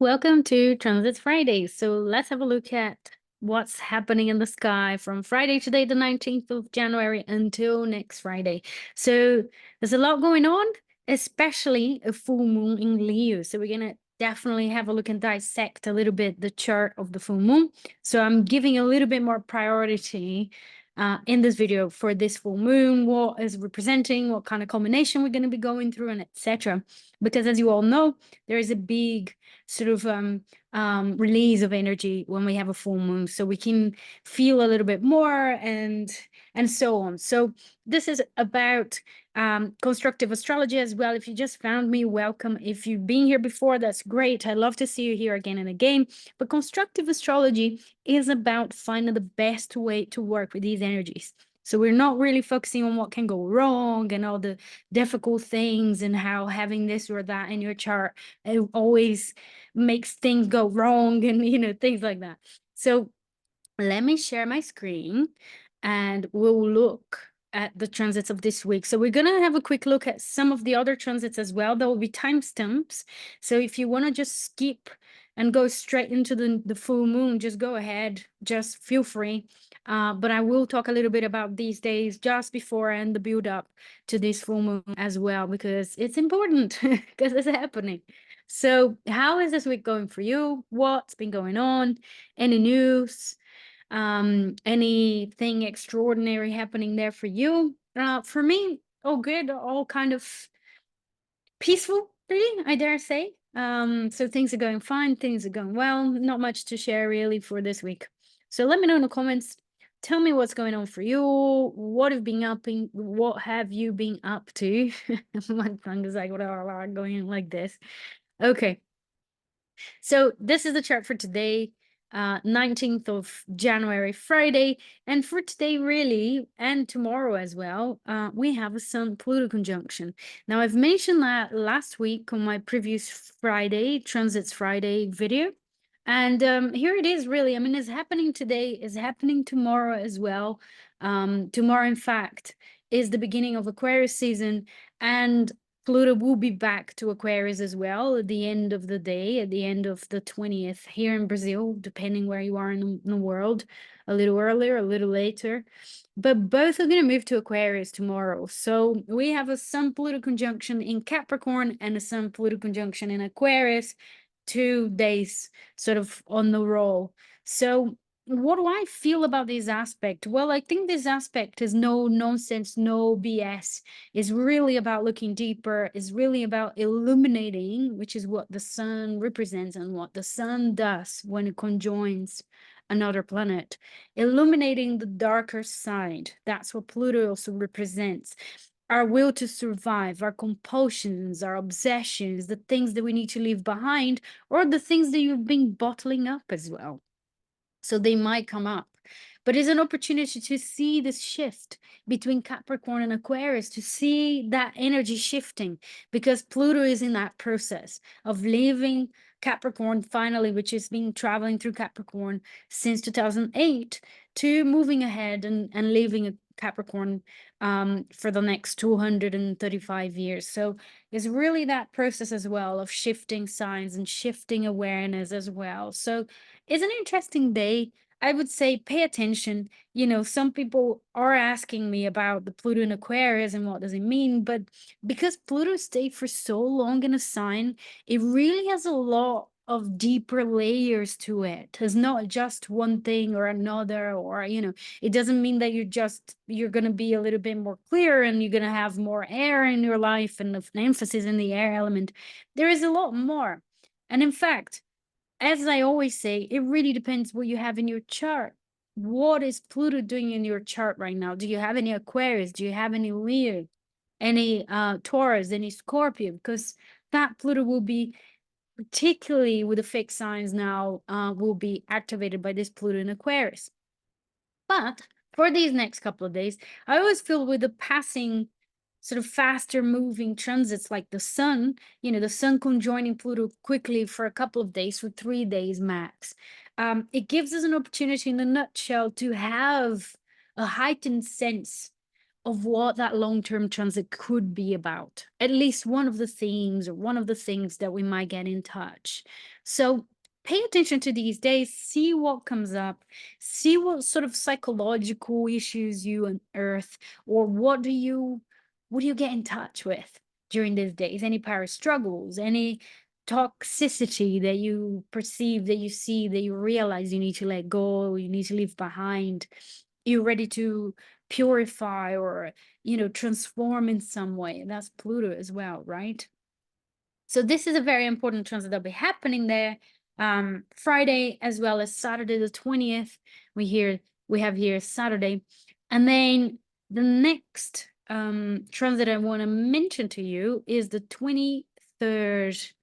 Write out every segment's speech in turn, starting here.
Welcome to Transit Friday. So let's have a look at what's happening in the sky from Friday today, the 19th of January, until next Friday. So there's a lot going on, especially a full moon in Leo. So we're going to definitely have a look and dissect a little bit the chart of the full moon. So I'm giving a little bit more priority in this video for this full moon, what is representing, what kind of combination we're going to be going through, and etc. Because as you all know, there is a big sort of release of energy when we have a full moon, so we can feel a little bit more and so on. So this is about constructive astrology as well. If you just found me, welcome. If you've been here before, that's great. I love to see you here again and again. But constructive astrology is about finding the best way to work with these energies. So we're not really focusing on what can go wrong and all the difficult things and how having this or that in your chart always makes things go wrong and things like that. So let me share my screen and we'll look at the transits of this week. So we're going to have a quick look at some of the other transits as well. There will be timestamps. So if you want to just skip and go straight into the full moon, just go ahead, just feel free. But I will talk a little bit about these days just before and the build up to this full moon as well, because it's important because it's happening. So how is this week going for you? What's been going on? Any news? Anything extraordinary happening there for you? For me, all good, all kind of peaceful, really, I dare say. So things are going fine, things are going well. Not much to share really for this week. So let me know in the comments. Tell me what's going on for you. What have you been up to? My tongue is like going like this. Okay. So this is the chart for today, 19th of January, Friday. And for today, really, and tomorrow as well, we have a Sun-Pluto conjunction. Now, I've mentioned that last week on my previous Friday, Transits Friday video. And here it is, really. I mean, it's happening today, it's happening tomorrow as well. Tomorrow, in fact, is the beginning of Aquarius season. And Pluto will be back to Aquarius as well at the end of the day, at the end of the 20th here in Brazil, depending where you are in the world, a little earlier, a little later. But both are going to move to Aquarius tomorrow. So we have a Sun-Pluto conjunction in Capricorn and a Sun-Pluto conjunction in Aquarius, 2 days sort of on the roll. So what do I feel about this aspect? Well, I think this aspect is no nonsense, no BS. It's really about looking deeper. It's really about illuminating, which is what the sun represents and what the sun does when it conjoins another planet. Illuminating the darker side. That's what Pluto also represents. Our will to survive, our compulsions, our obsessions, the things that we need to leave behind, or the things that you've been bottling up as well. So they might come up. But it's an opportunity to see this shift between Capricorn and Aquarius, to see that energy shifting, because Pluto is in that process of leaving Capricorn finally, which has been traveling through Capricorn since 2008, to moving ahead and leaving a Capricorn for the next 235 years. So it's really that process as well of shifting signs and shifting awareness as well. So it's an interesting day. I would say pay attention. Some people are asking me about the Pluto in Aquarius and what does it mean, but because Pluto stayed for so long in a sign, it really has a lot of deeper layers to it. It's not just one thing or another, or it doesn't mean that you're going to be a little bit more clear and you're going to have more air in your life and an emphasis in the air element. There is a lot more. And in fact, as I always say, it really depends what you have in your chart. What is Pluto doing in your chart right now? Do you have any Aquarius? Do you have any Leo? Any Taurus? Any Scorpio? Because that Pluto will be, particularly with the fixed signs now, will be activated by this Pluto in Aquarius. But for these next couple of days, I always feel with the passing sort of faster moving transits like the sun, the sun conjoining Pluto quickly for a couple of days, for 3 days max. It gives us an opportunity in a nutshell to have a heightened sense of what that long-term transit could be about. At least one of the themes or one of the things that we might get in touch. So pay attention to these days, see what comes up, see what sort of psychological issues you unearth, or what do you get in touch with during these days? Any power struggles, any toxicity that you perceive, that you see, that you realize you need to let go, you need to leave behind. You're ready to purify or, transform in some way. That's Pluto as well, right? So this is a very important transit that'll be happening there. Friday as well as Saturday the 20th. We have here Saturday. And then the next transit I want to mention to you is the 23rd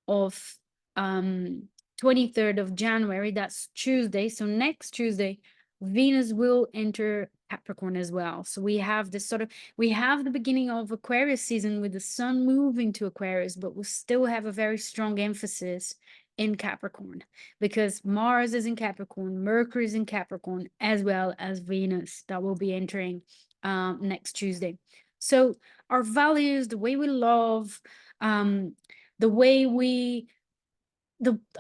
of 23rd of January. That's Tuesday. So next Tuesday, Venus will enter Capricorn as well. So we have the beginning of Aquarius season with the sun moving to Aquarius, but we still have a very strong emphasis in Capricorn because Mars is in Capricorn, Mercury is in Capricorn, as well as Venus that will be entering next Tuesday. So our values, the way we love, the way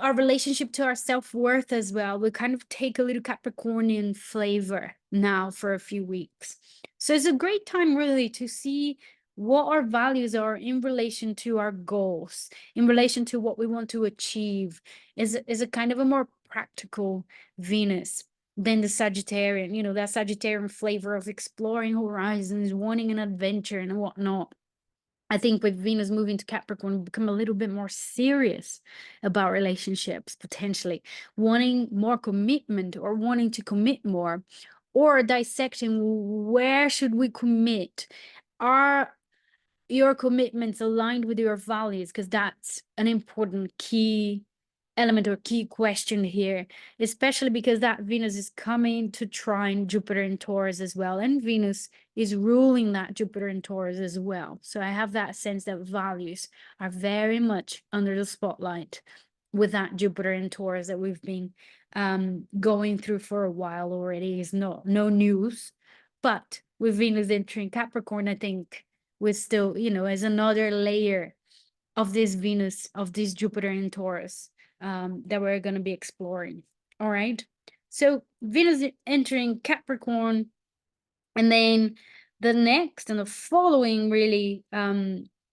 our relationship to our self-worth as well will kind of take a little Capricornian flavor now for a few weeks. So it's a great time really to see what our values are in relation to our goals, in relation to what we want to achieve. Is a kind of a more practical Venus than the Sagittarian, that Sagittarian flavor of exploring horizons, wanting an adventure and whatnot. I think with Venus moving to Capricorn, we become a little bit more serious about relationships, potentially wanting more commitment or wanting to commit more, or dissecting where should we commit. Are your commitments aligned with your values? Because that's an important key element or key question here, especially because that Venus is coming to trine Jupiter in Taurus as well, and Venus is ruling that Jupiter in Taurus as well. So I have that sense that values are very much under the spotlight with that Jupiter in Taurus that we've been going through for a while already. Is no news, but with Venus entering Capricorn, I think we're still, as another layer of this Venus, of this Jupiter in Taurus that we're going to be exploring. All right. So Venus entering Capricorn, and then the next and the following really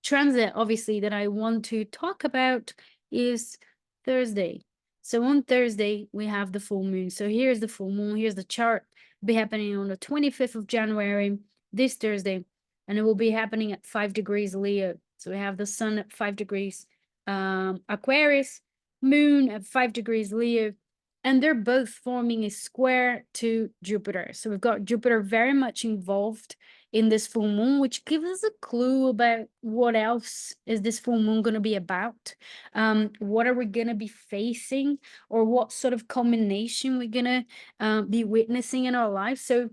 transit, obviously, that I want to talk about is Thursday. So on Thursday, we have the full moon. So here's the full moon. Here's the chart. It'll be happening on the 25th of January, this Thursday, and it will be happening at 5 degrees Leo. So we have the sun at 5 degrees Aquarius, moon at 5 degrees Leo, and they're both forming a square to Jupiter. So we've got Jupiter very much involved in this full moon, which gives us a clue about what else is this full moon going to be about. What are we going to be facing, or what sort of culmination we're going to be witnessing in our life. So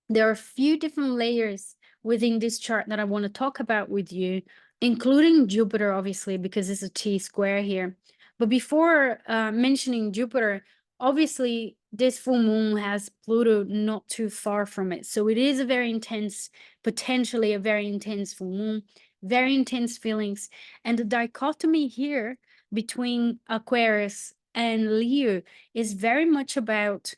there are a few different layers within this chart that I want to talk about with you, including Jupiter, obviously, because it's a T square here. But before mentioning Jupiter, obviously, this full moon has Pluto not too far from it. So it is a very intense, potentially a very intense full moon, very intense feelings. And the dichotomy here between Aquarius and Leo is very much about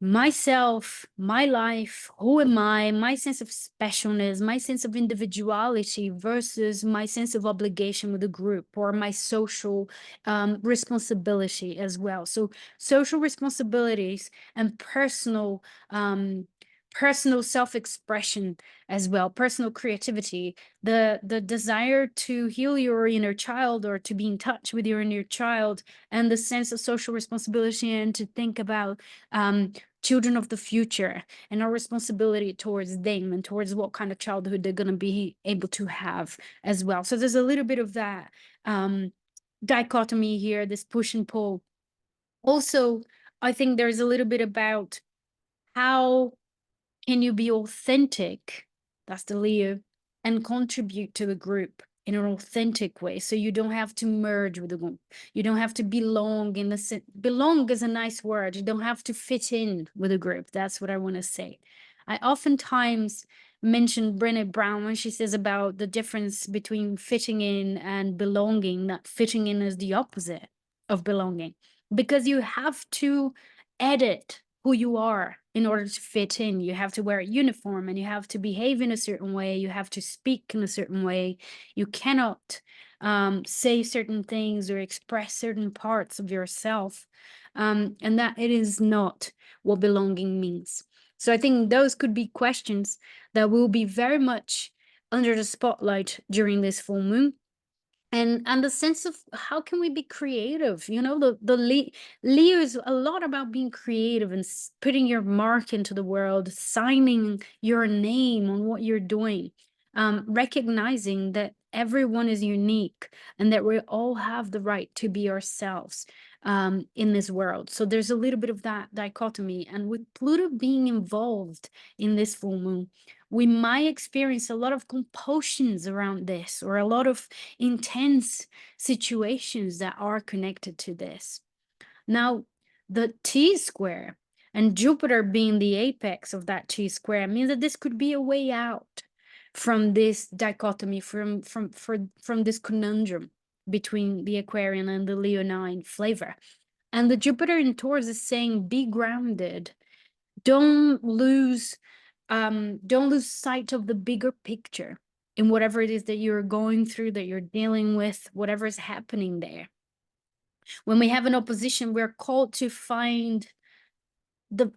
myself, my life, who am I, my sense of specialness, my sense of individuality versus my sense of obligation with the group, or my social responsibility as well. So social responsibilities and personal self-expression as well, personal creativity, the desire to heal your inner child or to be in touch with your inner child, and the sense of social responsibility, and to think about children of the future and our responsibility towards them and towards what kind of childhood they're going to be able to have as well. So there's a little bit of that dichotomy here, this push and pull. Also, I think there's a little bit about how can you be authentic, that's the Leo, and contribute to the group in an authentic way. So you don't have to merge with the group. You don't have to belong in the sense. Belong is a nice word. You don't have to fit in with a group. That's what I want to say. I oftentimes mentioned Brené Brown when she says about the difference between fitting in and belonging, that fitting in is the opposite of belonging, because you have to edit who you are in order to fit in. You have to wear a uniform and you have to behave in a certain way. You have to speak in a certain way. You cannot say certain things or express certain parts of yourself. And that it is not what belonging means. So I think those could be questions that will be very much under the spotlight during this full moon. And the sense of how can we be creative, Leo is a lot about being creative and putting your mark into the world, signing your name on what you're doing, recognizing that everyone is unique and that we all have the right to be ourselves in this world. So there's a little bit of that dichotomy, and with Pluto being involved in this full moon, we might experience a lot of compulsions around this, or a lot of intense situations that are connected to this. Now, the T square and Jupiter being the apex of that T square means that this could be a way out from this dichotomy, from this conundrum between the Aquarian and the Leonine flavor. And the Jupiter in Taurus is saying, be grounded. Don't lose sight of the bigger picture in whatever it is that you're going through, that you're dealing with, whatever is happening there. When we have an opposition, we're called to the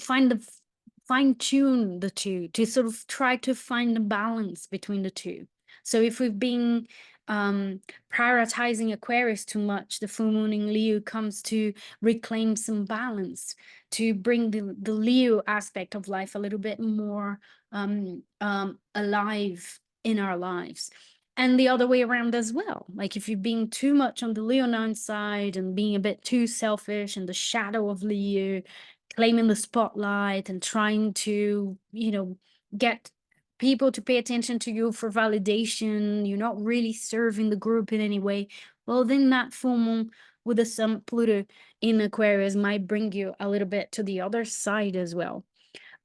fine tune the two, to sort of try to find the balance between the two. So if we've been prioritizing Aquarius too much, the full moon in Leo comes to reclaim some balance, to bring the Leo aspect of life a little bit more alive in our lives. And the other way around as well. Like if you're being too much on the Leonine side and being a bit too selfish in the shadow of Leo, claiming the spotlight and trying to, get people to pay attention to you for validation, you're not really serving the group in any way, well, then that full moon with the sun Pluto in Aquarius might bring you a little bit to the other side as well.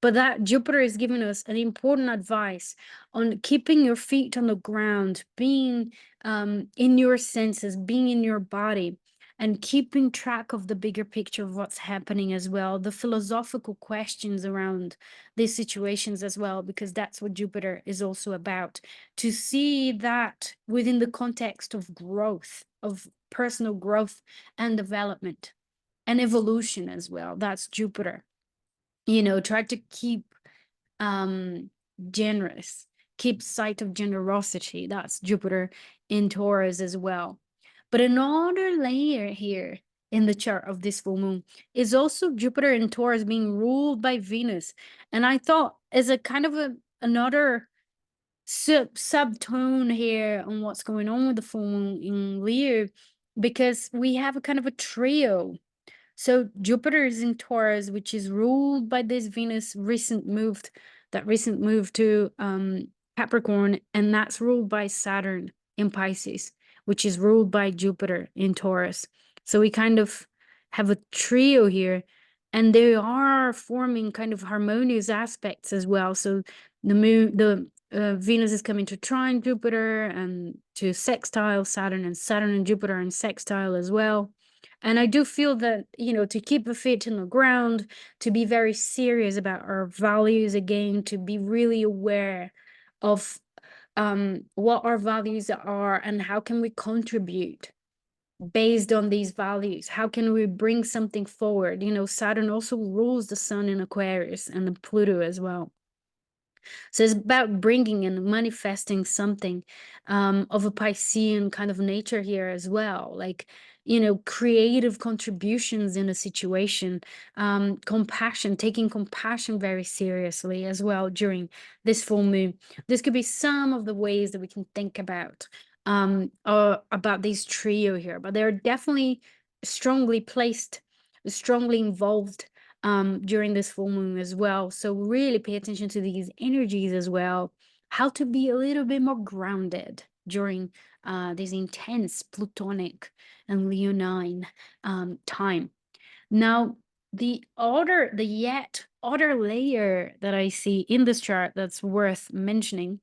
But that Jupiter is giving us an important advice on keeping your feet on the ground, being in your senses, being in your body, and keeping track of the bigger picture of what's happening as well, the philosophical questions around these situations as well, because that's what Jupiter is also about, to see that within the context of growth, of personal growth and development and evolution as well. That's Jupiter. Try to keep generous, keep sight of generosity. That's Jupiter in Taurus as well. But another layer here in the chart of this full moon is also Jupiter in Taurus being ruled by Venus. And I thought as a kind of another subtone here on what's going on with the full moon in Leo, because we have a kind of a trio. So Jupiter is in Taurus, which is ruled by this Venus recent move to Capricorn, and that's ruled by Saturn in Pisces, which is ruled by Jupiter in Taurus. So we kind of have a trio here, and they are forming kind of harmonious aspects as well. So Venus is coming to trine Jupiter and to sextile Saturn, and Saturn and Jupiter in sextile as well. And I do feel that, to keep a feet in the ground, to be very serious about our values again, to be really aware of what our values are and how can we contribute based on these values. How can we bring something forward? Saturn also rules the sun in Aquarius and the Pluto as well. So it's about bringing and manifesting something of a Piscean kind of nature here as well, like, creative contributions in a situation, compassion, taking compassion very seriously as well during this full moon. This could be some of the ways that we can think about this trio here, but they're definitely strongly placed, strongly involved during this full moon as well. So really pay attention to these energies as well, how to be a little bit more grounded during this intense Plutonic and Leonine time. Now, the yet other layer that I see in this chart that's worth mentioning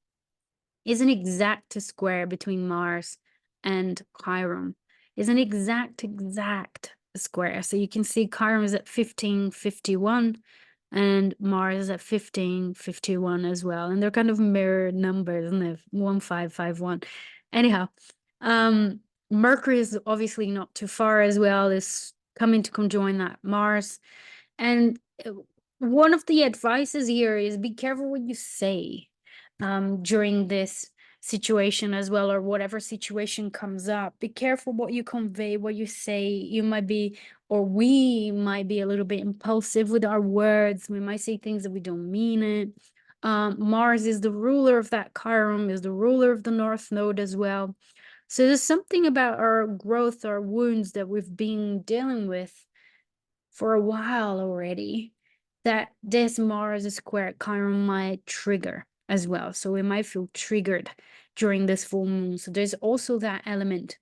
is an exact square between Mars and Chiron. Is an exact square. So you can see Chiron is at 1551 and Mars is at 1551 as well. And they're kind of mirror numbers, and they're 1551. Anyhow, Mercury is obviously not too far as well, is coming to conjoin that Mars. And one of the advices here is be careful what you say during this situation as well, or whatever situation comes up. Be careful what you convey, what you say. You might be, or we might be a little bit impulsive with our words. We might say things that we don't mean it. Mars is the ruler of that Chiron, is the ruler of the North Node as well. So there's something about our growth, our wounds that we've been dealing with for a while already, that this Mars square Chiron might trigger as well. So we might feel triggered during this full moon. So there's also that element.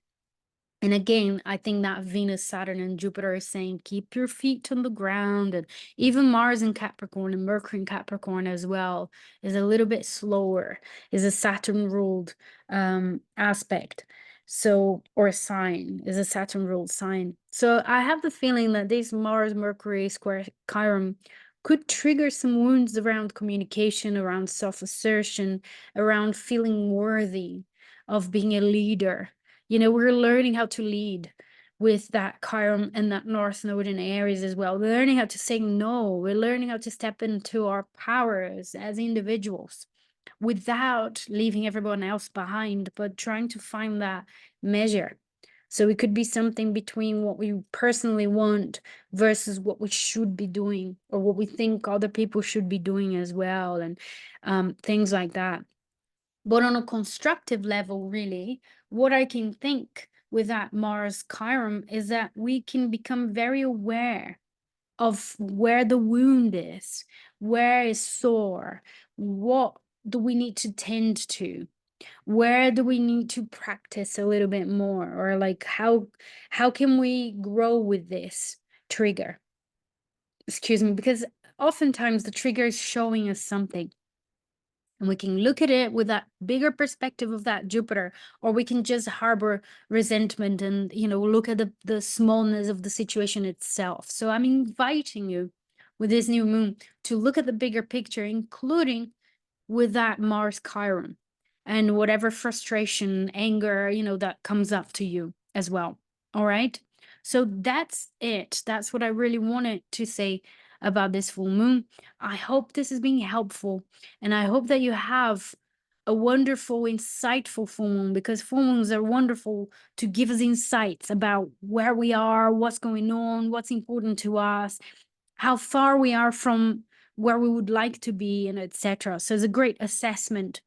And again, I think that Venus, Saturn, and Jupiter is saying keep your feet on the ground. And even Mars in Capricorn and Mercury in Capricorn as well is a little bit slower, is a Saturn ruled aspect. So, or sign, is a Saturn ruled sign. So I have the feeling that this Mars Mercury square Chiron could trigger some wounds around communication, around self assertion, around feeling worthy of being a leader. You know, we're learning how to lead with that Chiron and that North Node in Aries as well. We're learning how to say no. We're learning how to step into our powers as individuals without leaving everyone else behind, but trying to find that measure. So it could be something between what we personally want versus what we should be doing, or what we think other people should be doing as well, and things like that. But on a constructive level, really, what I can think with that Mars Chiron is that we can become very aware of where the wound is, where is sore, what do we need to tend to, where do we need to practice a little bit more, or like how can we grow with this trigger? Excuse me, because oftentimes the trigger is showing us something. And we can look at it with that bigger perspective of that Jupiter, or we can just harbor resentment and, you know, look at the smallness of the situation itself. So I'm inviting you with this new moon to look at the bigger picture, including with that Mars Chiron and whatever frustration, anger, you know, that comes up to you as well. All right. So that's it. That's what I really wanted to say about this full moon. I hope this is being helpful, and I hope that you have a wonderful, insightful full moon, because full moons are wonderful to give us insights about where we are, what's going on, what's important to us, how far we are from where we would like to be, and etc. So it's a great assessment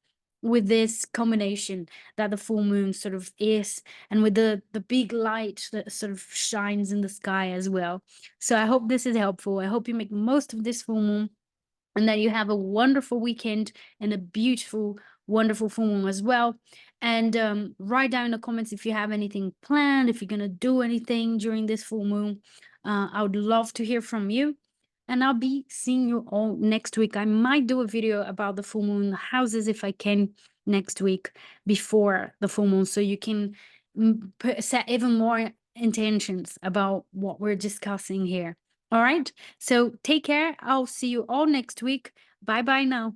with this combination that the full moon sort of is, and with the big light that sort of shines in the sky as well. So I hope this is helpful. I hope you make most of this full moon, and that you have a wonderful weekend and a beautiful, wonderful full moon as well. And write down in the comments if you have anything planned, if you're gonna do anything during this full moon. I would love to hear from you. And I'll be seeing you all next week. I might do a video about the full moon houses if I can next week before the full moon, so you can set even more intentions about what we're discussing here. All right. So take care. I'll see you all next week. Bye bye now.